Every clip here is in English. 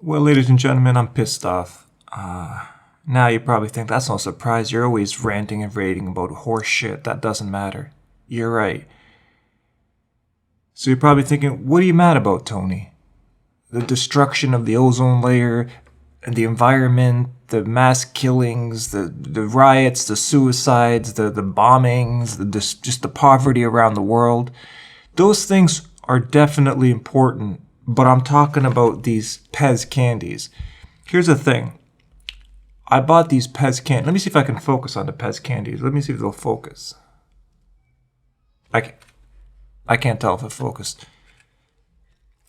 Well, ladies and gentlemen, I'm pissed off. Now you probably think that's no surprise. You're always ranting and raving about horse shit. That doesn't matter. You're right. So you're probably thinking, what are you mad about, Tony? The destruction of the ozone layer and the environment, the mass killings, the riots, the suicides, the bombings, just the poverty around the world. Those things are definitely important, but I'm talking about these Pez candies. Here's the thing. I bought these Pez candies. Let me see if I can focus on the Pez candies. Let me see if they'll focus. I can't tell if it focused.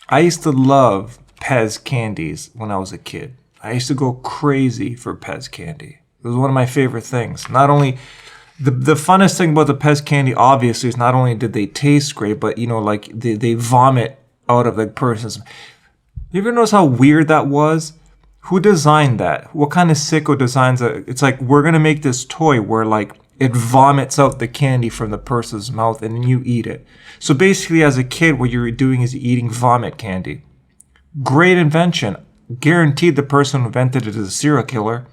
I used to love Pez candies when I was a kid. I used to go crazy for Pez candy. It was one of my favorite things. Not only the funnest thing about the Pez candy, obviously, is not only did they taste great, but like they vomit out of the person's. You ever notice how weird that was? Who designed that? What kind of sicko designs it? It's like, we're gonna make this toy where like it vomits out the candy from the person's mouth and then you eat it. So basically, as a kid, what you're doing is eating vomit candy. Great invention. Guaranteed the person who invented it is a serial killer.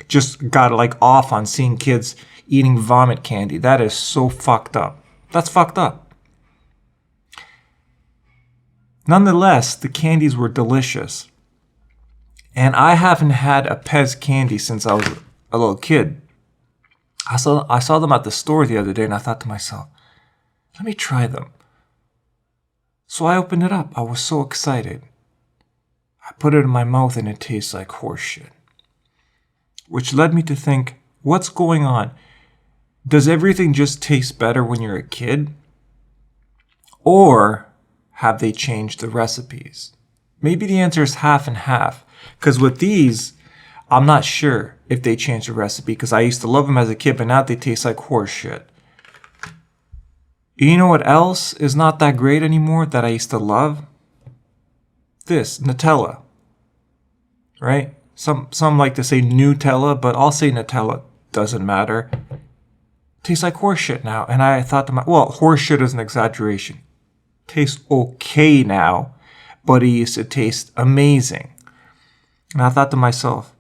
Just got like off on seeing kids eating vomit candy. That is so fucked up. That's fucked up. Nonetheless, the candies were delicious. And I haven't had a Pez candy since I was a little kid. I saw them at the store the other day and I thought to myself, let me try them. So I opened it up. I was so excited. I put it in my mouth and it tastes like horse shit. Which led me to think, what's going on? Does everything just taste better when you're a kid? Or have they changed the recipes? Maybe the answer is half and half. Because with these, I'm not sure if they changed the recipe. Because I used to love them as a kid, but now they taste like horse shit. You know what else is not that great anymore that I used to love? This, Nutella. Right? Some like to say Nutella, but I'll say Nutella. Doesn't matter. Tastes like horse shit now. And I thought to myself, well, horse shit is an exaggeration. Tastes okay now, but it used to taste amazing. And I thought to myself,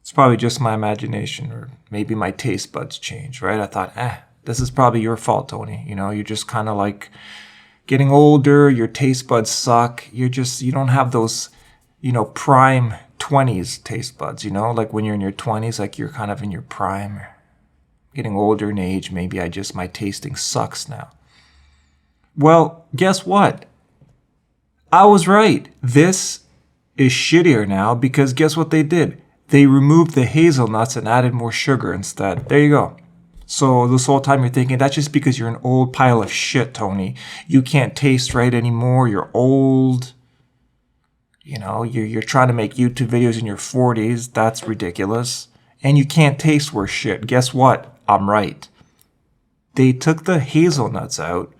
it's probably just my imagination, or maybe my taste buds changed, right? I thought, this is probably your fault, Tony. You're just kind of like getting older, your taste buds suck. You don't have those, prime 20s taste buds, like when you're in your 20s, like you're kind of in your prime. Getting older in age, maybe my tasting sucks now. Well, guess what? I was right. This is shittier now because guess what they did? They removed the hazelnuts and added more sugar instead. There you go. So this whole time you're thinking, that's just because you're an old pile of shit, Tony. You can't taste right anymore. You're old. You're trying to make YouTube videos in your 40s. That's ridiculous. And you can't taste worse shit. Guess what? I'm right. They took the hazelnuts out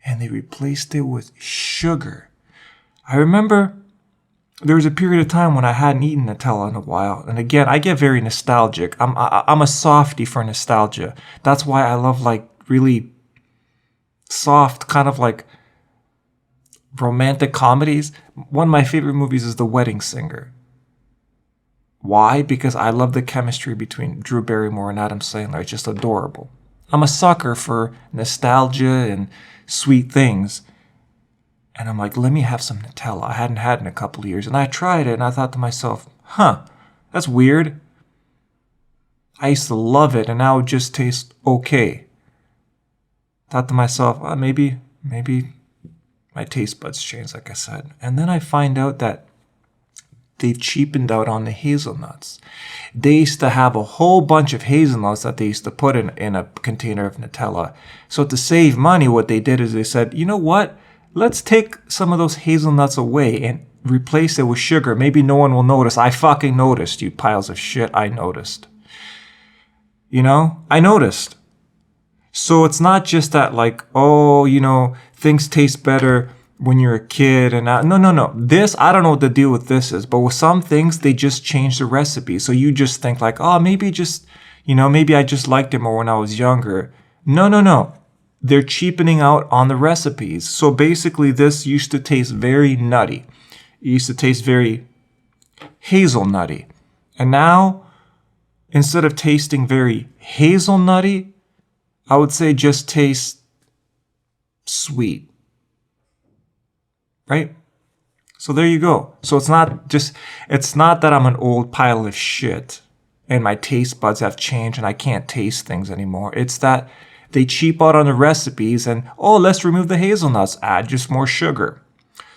and they replaced it with sugar. I remember there was a period of time when I hadn't eaten Nutella in a while. And again, I get very nostalgic. I'm a softie for nostalgia. That's why I love like really soft, kind of like romantic comedies. One of my favorite movies is The Wedding Singer. Why? Because I love the chemistry between Drew Barrymore and Adam Sandler. It's just adorable. I'm a sucker for nostalgia and sweet things. And I'm like, let me have some Nutella. I hadn't had it in a couple of years. And I tried it and I thought to myself, that's weird. I used to love it and now it just tastes okay. Thought to myself, maybe my taste buds changed, like I said. And then I find out that they've cheapened out on the hazelnuts. They used to have a whole bunch of hazelnuts that they used to put in a container of Nutella. So to save money, what they did is they said, you know what? Let's take some of those hazelnuts away and replace it with sugar. Maybe no one will notice. I fucking noticed, you piles of shit. I noticed. I noticed. So it's not just that like, things taste better when you're a kid. And no. This, I don't know what the deal with this is. But with some things, they just change the recipe. So you just think like, maybe maybe I just liked it more when I was younger. No. They're cheapening out on the recipes. So basically this used to taste very nutty. It used to taste very hazelnutty. And now, instead of tasting very hazelnutty, I would say just taste sweet. Right? So there you go. So it's not that I'm an old pile of shit and my taste buds have changed and I can't taste things anymore. It's that they cheap out on the recipes and, oh, let's remove the hazelnuts, add just more sugar.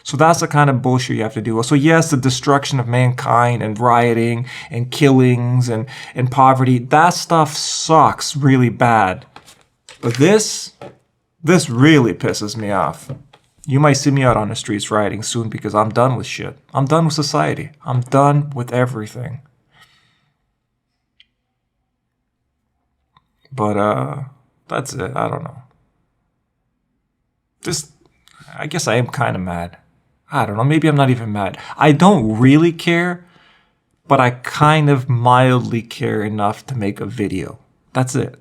So that's the kind of bullshit you have to do. So yes, the destruction of mankind and rioting and killings and poverty, that stuff sucks really bad. But this really pisses me off. You might see me out on the streets rioting soon because I'm done with shit. I'm done with society. I'm done with everything. But that's it. I don't know. I guess I am kind of mad. I don't know. Maybe I'm not even mad. I don't really care, but I kind of mildly care enough to make a video. That's it.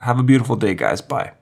Have a beautiful day, guys. Bye.